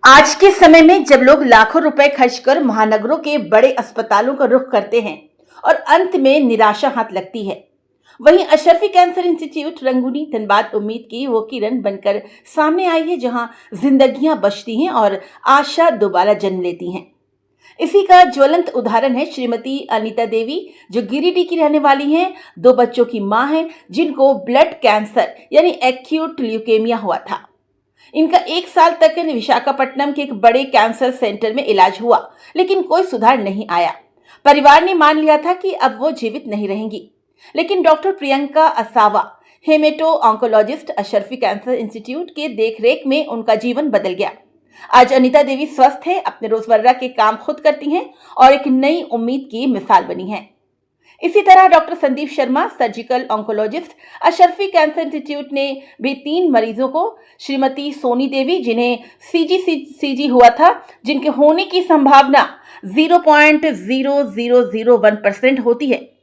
आज के समय में जब लोग लाखों रुपए खर्च कर महानगरों के बड़े अस्पतालों का रुख करते हैं और अंत में निराशा हाथ लगती है, वहीं अशरफी कैंसर इंस्टीट्यूट रंगूनी धनबाद उम्मीद की वो किरण बनकर सामने आई है, जहां जिंदगियां बचती हैं और आशा दोबारा जन्म लेती हैं। इसी का ज्वलंत उदाहरण है श्रीमती अनीता देवी, जो गिरिडीह की रहने वाली हैं। दो बच्चों की मां हैं, जिनको ब्लड कैंसर यानी एक्यूट ल्यूकेमिया हुआ था। इनका 1 साल तक विशाखापट्टनम के एक बड़े कैंसर सेंटर में इलाज हुआ, लेकिन कोई सुधार नहीं आया। परिवार ने मान लिया था कि अब वो जीवित नहीं रहेंगी, लेकिन डॉक्टर प्रियंका असावा, haemato oncologist, Ashrafi cancer institute के देखरेख में उनका जीवन बदल गया। आज अनीता देवी स्वस्थ है, अपने रोजमर्रा के काम खुद करती हैं और एक नई उम्मीद की मिसाल बनी है। इसी तरह doctor Sandeep Sharma, surgical oncologist, Ashrafi cancer institute ने भी 3 मरीजों को, श्रीमती सोनी देवी जिन्हें सीजी हुआ था, जिनके होने की संभावना 0.0001% होती है,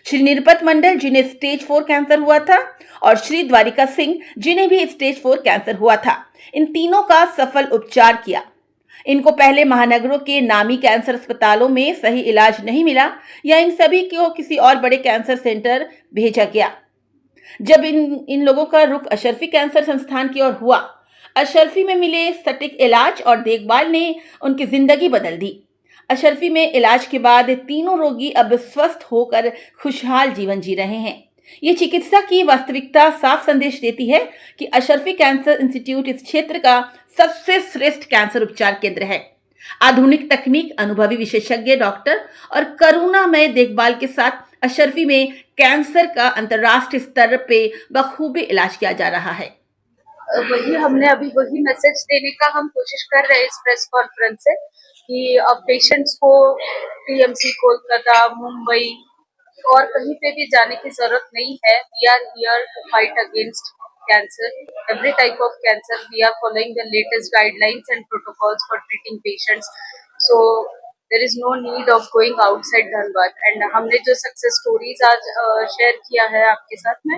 श्री निरपत मंडल जिन्हें स्टेज 4 कैंसर हुआ था, और श्री द्वारिका सिंह जिन्हें भी स्टेज 4 कैंसर हुआ था। इन तीनों का सफल उपचार किया। इनको पहले महानगरों के नामी कैंसर अस्पतालों में सही इलाज नहीं मिला, या इन सभी को किसी और बड़े कैंसर सेंटर भेजा गया। जब इन लोगों का रुख अशरफी कैंसर संस्थान की ओर हुआ, अशरफी में मिले सटीक इलाज और देखभाल ने उनकी जिंदगी बदल दी। अशरफी में इलाज के बाद तीनों रोगी अब स्वस्थ होकर खुशहाल जीवन जी रहे हैं। ये चिकित्सा की वास्तविकता साफ संदेश देती है कि अशरफी कैंसर इंस्टीट्यूट इस क्षेत्र का सबसे श्रेष्ठ कैंसर उपचार केंद्र है। आधुनिक तकनीक, अनुभवी विशेषज्ञ डॉक्टर और करुणामय देखभाल के साथ अशरफी में कैंसर का अंतर्राष्ट्रीय स्तर पे बखूबी इलाज किया जा रहा है। वही हमने अभी वही मैसेज देने का हम कोशिश कर रहे हैं इस प्रेस कॉन्फ्रेंस से कि अब पेशेंट्स को टीएमसी, कोलकाता, मुंबई और कहीं पे भी जाने की जरूरत नहीं है। We are here to fight against cancer, every type of cancer. We are following the latest guidelines and protocols for treating patients. So there is no need of going outside Dhanbad. And हमने जो success stories आज share किया है आपके साथ में,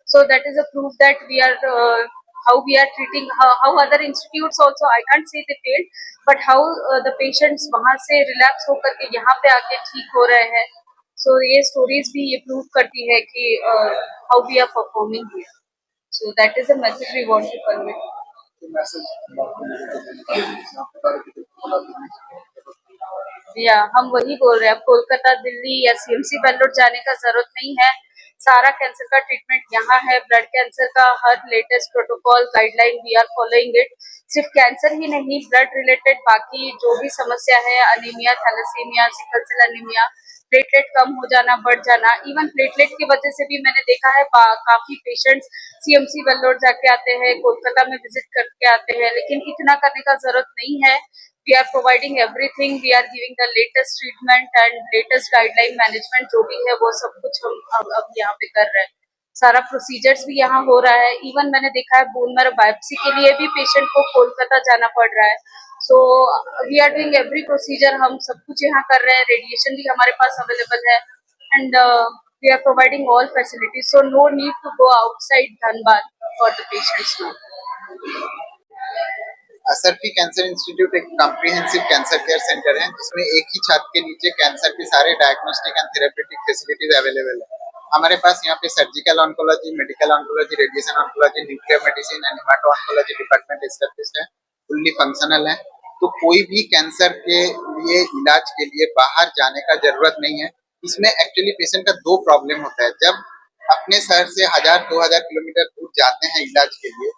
so that is a proof that we are how we are treating, how other institutes also, I can't say they failed, but how the patients वहाँ से रिलैप्स होकर के यहाँ पे आके ठीक हो रहे हैं। So ये स्टोरीज भी ये प्रूव करती है कि how we are performing here. So that is the message we want to convey. हम वही बोल रहे हैं, अब कोलकाता, दिल्ली या सीएमसी बेंगलोर जाने का जरूरत नहीं है। सारा कैंसर का ट्रीटमेंट यहाँ है। ब्लड कैंसर का हर latest protocol, guideline we are following it. सिर्फ कैंसर ही नहीं, ब्लड रिलेटेड बाकी जो भी समस्या है, anaemia, thalassemia, sickle cell anaemia, platelet कम हो जाना, बढ़ जाना, इवन प्लेटलेट की वजह से भी मैंने देखा है काफी पेशेंट्स सीएमसी बेंगलोर जाके आते हैं, कोलकाता में विजिट करके आते हैं, लेकिन इतना करने का जरूरत नहीं है। We are providing everything. We are giving the latest treatment and latest guideline management जो भी है वो सब कुछ हम अब यहाँ पे कर रहे हैं। सारा प्रोसीजर्स भी यहाँ हो रहा है। इवन मैंने देखा है बोन मैरो बायोप्सी के लिए भी पेशेंट को कोलकाता जाना पड़ रहा है। So we are doing every procedure, हम सब कुछ यहाँ कर रहे हैं। रेडिएशन भी हमारे पास अवेलेबल है and we are providing all facilities. So no need to go outside Dhanbad for the patients now. Ashrafi cancer institute एक कॉम्प्रिहेंसिव कैंसर केयर सेंटर है, जिसमें एक ही छत के नीचे कैंसर के सारे diagnostic and therapeutic facilities available है। हमारे पास यहाँ पे surgical oncology, medical oncology, radiation oncology, nuclear medicine and हेमाटो oncology department established है, फुल्ली फंक्शनल है। तो कोई भी कैंसर के लिए इलाज के लिए बाहर जाने का जरूरत नहीं है। इसमें एक्चुअली पेशेंट का 2 प्रॉब्लम होता है। जब अपने शहर से 1000-2000 किलोमीटर दूर जाते हैं इलाज के लिए,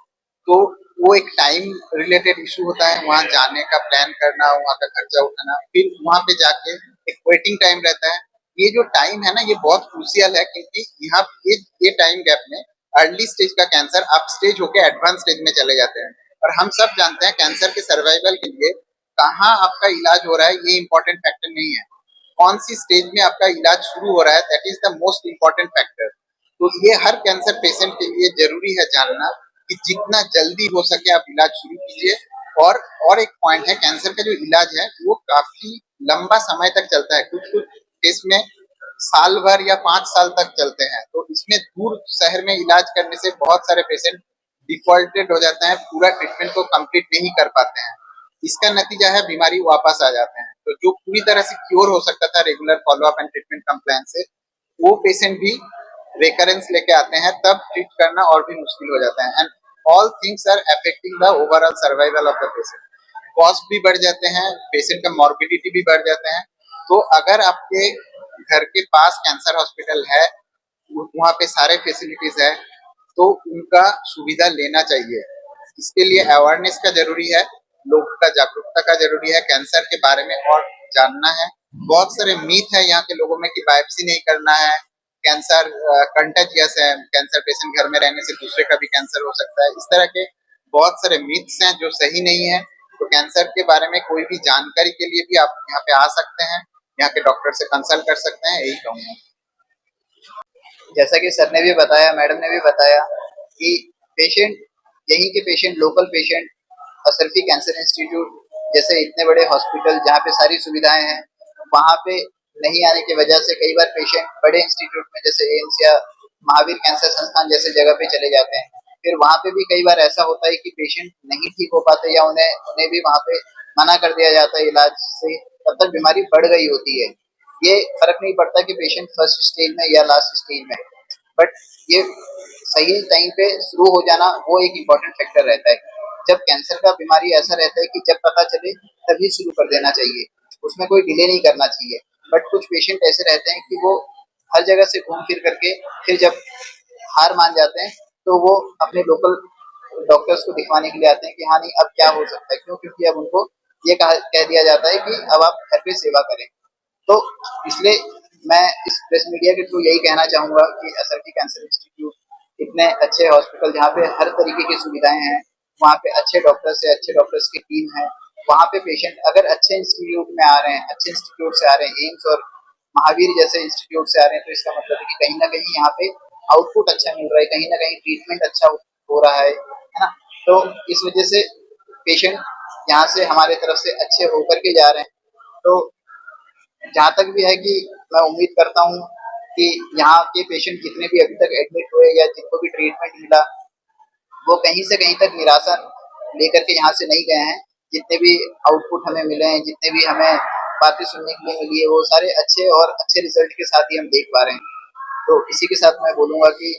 तो वो एक टाइम रिलेटेड इशू होता है, वहाँ जाने का प्लान करना, वहाँ का खर्चा उठाना, फिर वहाँ पे जाके एक वेटिंग टाइम रहता है। ये जो टाइम है ना, ये बहुत क्रूशियल है, क्योंकि यहाँ ये टाइम गैप में अर्ली स्टेज का कैंसर अप स्टेज होकर एडवांस स्टेज में चले जाते हैं। और हम सब जानते हैं कैंसर के सर्वाइवल के लिए कहाँ आपका इलाज हो रहा है ये इंपॉर्टेंट फैक्टर नहीं है, कौन सी स्टेज में आपका इलाज शुरू हो रहा है, that is the most important factor. तो ये हर कैंसर पेशेंट के लिए जरूरी है जानना कि जितना जल्दी हो सके आप इलाज शुरू कीजिए। और एक पॉइंट है, कैंसर का जो इलाज है वो काफी लंबा समय तक चलता है। कुछ केस में साल भर या 5 साल तक चलते हैं। तो इसमें दूर शहर में इलाज करने से बहुत सारे पेशेंट डिफॉल्टेड हो जाते हैं, पूरा ट्रीटमेंट को कंप्लीट नहीं कर पाते हैं। इसका नतीजा है बीमारी वापस आ जाते हैं। तो जो पूरी तरह से क्योर हो सकता था regular follow up and treatment compliance से, वो पेशेंट भी रेकरेंस लेके आते हैं, तब ट्रीट करना और भी मुश्किल हो जाता है। And all things are affecting the overall survival of the patient. Cost भी बढ़ जाते हैं, पेशेंट का मॉर्बिडिटी भी बढ़ जाते हैं। तो अगर आपके घर के पास कैंसर हॉस्पिटल है, वहाँ पे सारे फैसिलिटीज है, तो उनका सुविधा लेना चाहिए। इसके लिए अवेयरनेस का जरूरी है, लोगों का जागरूकता का जरूरी है, कैंसर के बारे में और जानना है। बहुत सारे मीथ है यहाँ के लोगों में कि बायोप्सी नहीं करना है, कैंसर कंटेजियस है, कैंसर पेशेंट घर में रहने से दूसरे का भी कैंसर हो सकता है। इस तरह के बहुत सारे मीथ्स हैं जो सही नहीं है। तो कैंसर के बारे में कोई भी जानकारी के लिए भी आप यहाँ पे आ सकते हैं, यहाँ के डॉक्टर से कंसल्ट कर सकते हैं, यही कहूँगा। जैसा कि सर ने भी बताया, मैडम ने भी बताया कि पेशेंट, यहीं के patient, local patient Ashrafi cancer institute जैसे इतने बड़े हॉस्पिटल जहाँ पे सारी सुविधाएं हैं, वहाँ पे नहीं आने की वजह से कई बार पेशेंट बड़े इंस्टीट्यूट में जैसे एम्स या महावीर कैंसर संस्थान जैसे जगह पे चले जाते हैं। फिर वहाँ पे भी कई बार ऐसा होता है कि पेशेंट नहीं ठीक हो पाते या उन्हें उन्हें भी वहाँ पे मना कर दिया जाता है इलाज से, तब तक बीमारी बढ़ गई होती है। ये फर्क नहीं पड़ता कि पेशेंट फर्स्ट स्टेज में या लास्ट स्टेज में, बट ये सही टाइम पे शुरू हो जाना वो एक इम्पोर्टेंट फैक्टर रहता है। जब कैंसर का बीमारी ऐसा रहता है कि जब पता चले तभी शुरू कर देना चाहिए, उसमें कोई डिले नहीं करना चाहिए। बट कुछ पेशेंट ऐसे रहते हैं कि वो हर जगह से घूम फिर करके फिर जब हार मान जाते हैं तो वो अपने लोकल डॉक्टर्स को दिखवाने के लिए आते हैं कि हाँ नहीं अब क्या हो सकता है, क्यों, क्योंकि अब उनको ये कह दिया जाता है कि अब आप घर पे सेवा करें। तो इसलिए मैं इस प्रेस मीडिया के थ्रू यही कहना चाहूंगा कि एसआरटी कैंसर इंस्टीट्यूट इतने अच्छे हॉस्पिटल जहाँ पे हर तरीके की सुविधाएं हैं, वहाँ पे अच्छे डॉक्टर्स है, अच्छे डॉक्टर्स की टीम है, वहाँ पे पेशेंट अगर अच्छे इंस्टीट्यूट में आ रहे हैं, अच्छे इंस्टीट्यूट से आ रहे हैं, एम्स और महावीर जैसे इंस्टीट्यूट से आ रहे हैं, तो इसका मतलब है कि कहीं ना कहीं यहाँ पे आउटपुट अच्छा मिल रहा है, कहीं ना कहीं ट्रीटमेंट अच्छा हो रहा है ना। तो इस वजह से पेशेंट यहाँ से हमारे तरफ से अच्छे होकर के जा रहे हैं। तो जहाँ तक भी है कि मैं उम्मीद करता हूँ कि यहाँ के पेशेंट जितने भी अभी तक एडमिट हुए या जिनको भी ट्रीटमेंट मिला, वो कहीं से कहीं तक निराशा लेकर के यहाँ से नहीं गए हैं। जितने भी आउटपुट हमें मिले हैं, जितने भी हमें बातें सुनने के लिए मिली है, वो सारे अच्छे और अच्छे रिजल्ट के साथ ही हम देख पा रहे हैं। तो इसी के साथ मैं बोलूंगा कि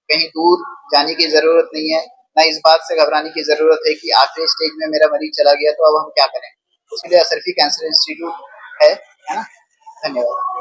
कहीं दूर जाने की जरूरत नहीं है, ना इस बात से घबराने की जरूरत है कि आखिरी स्टेज में मेरा मरीज चला गया तो अब हम क्या करें। उसके लिए अशरफी कैंसर इंस्टीट्यूट है ना। धन्यवाद।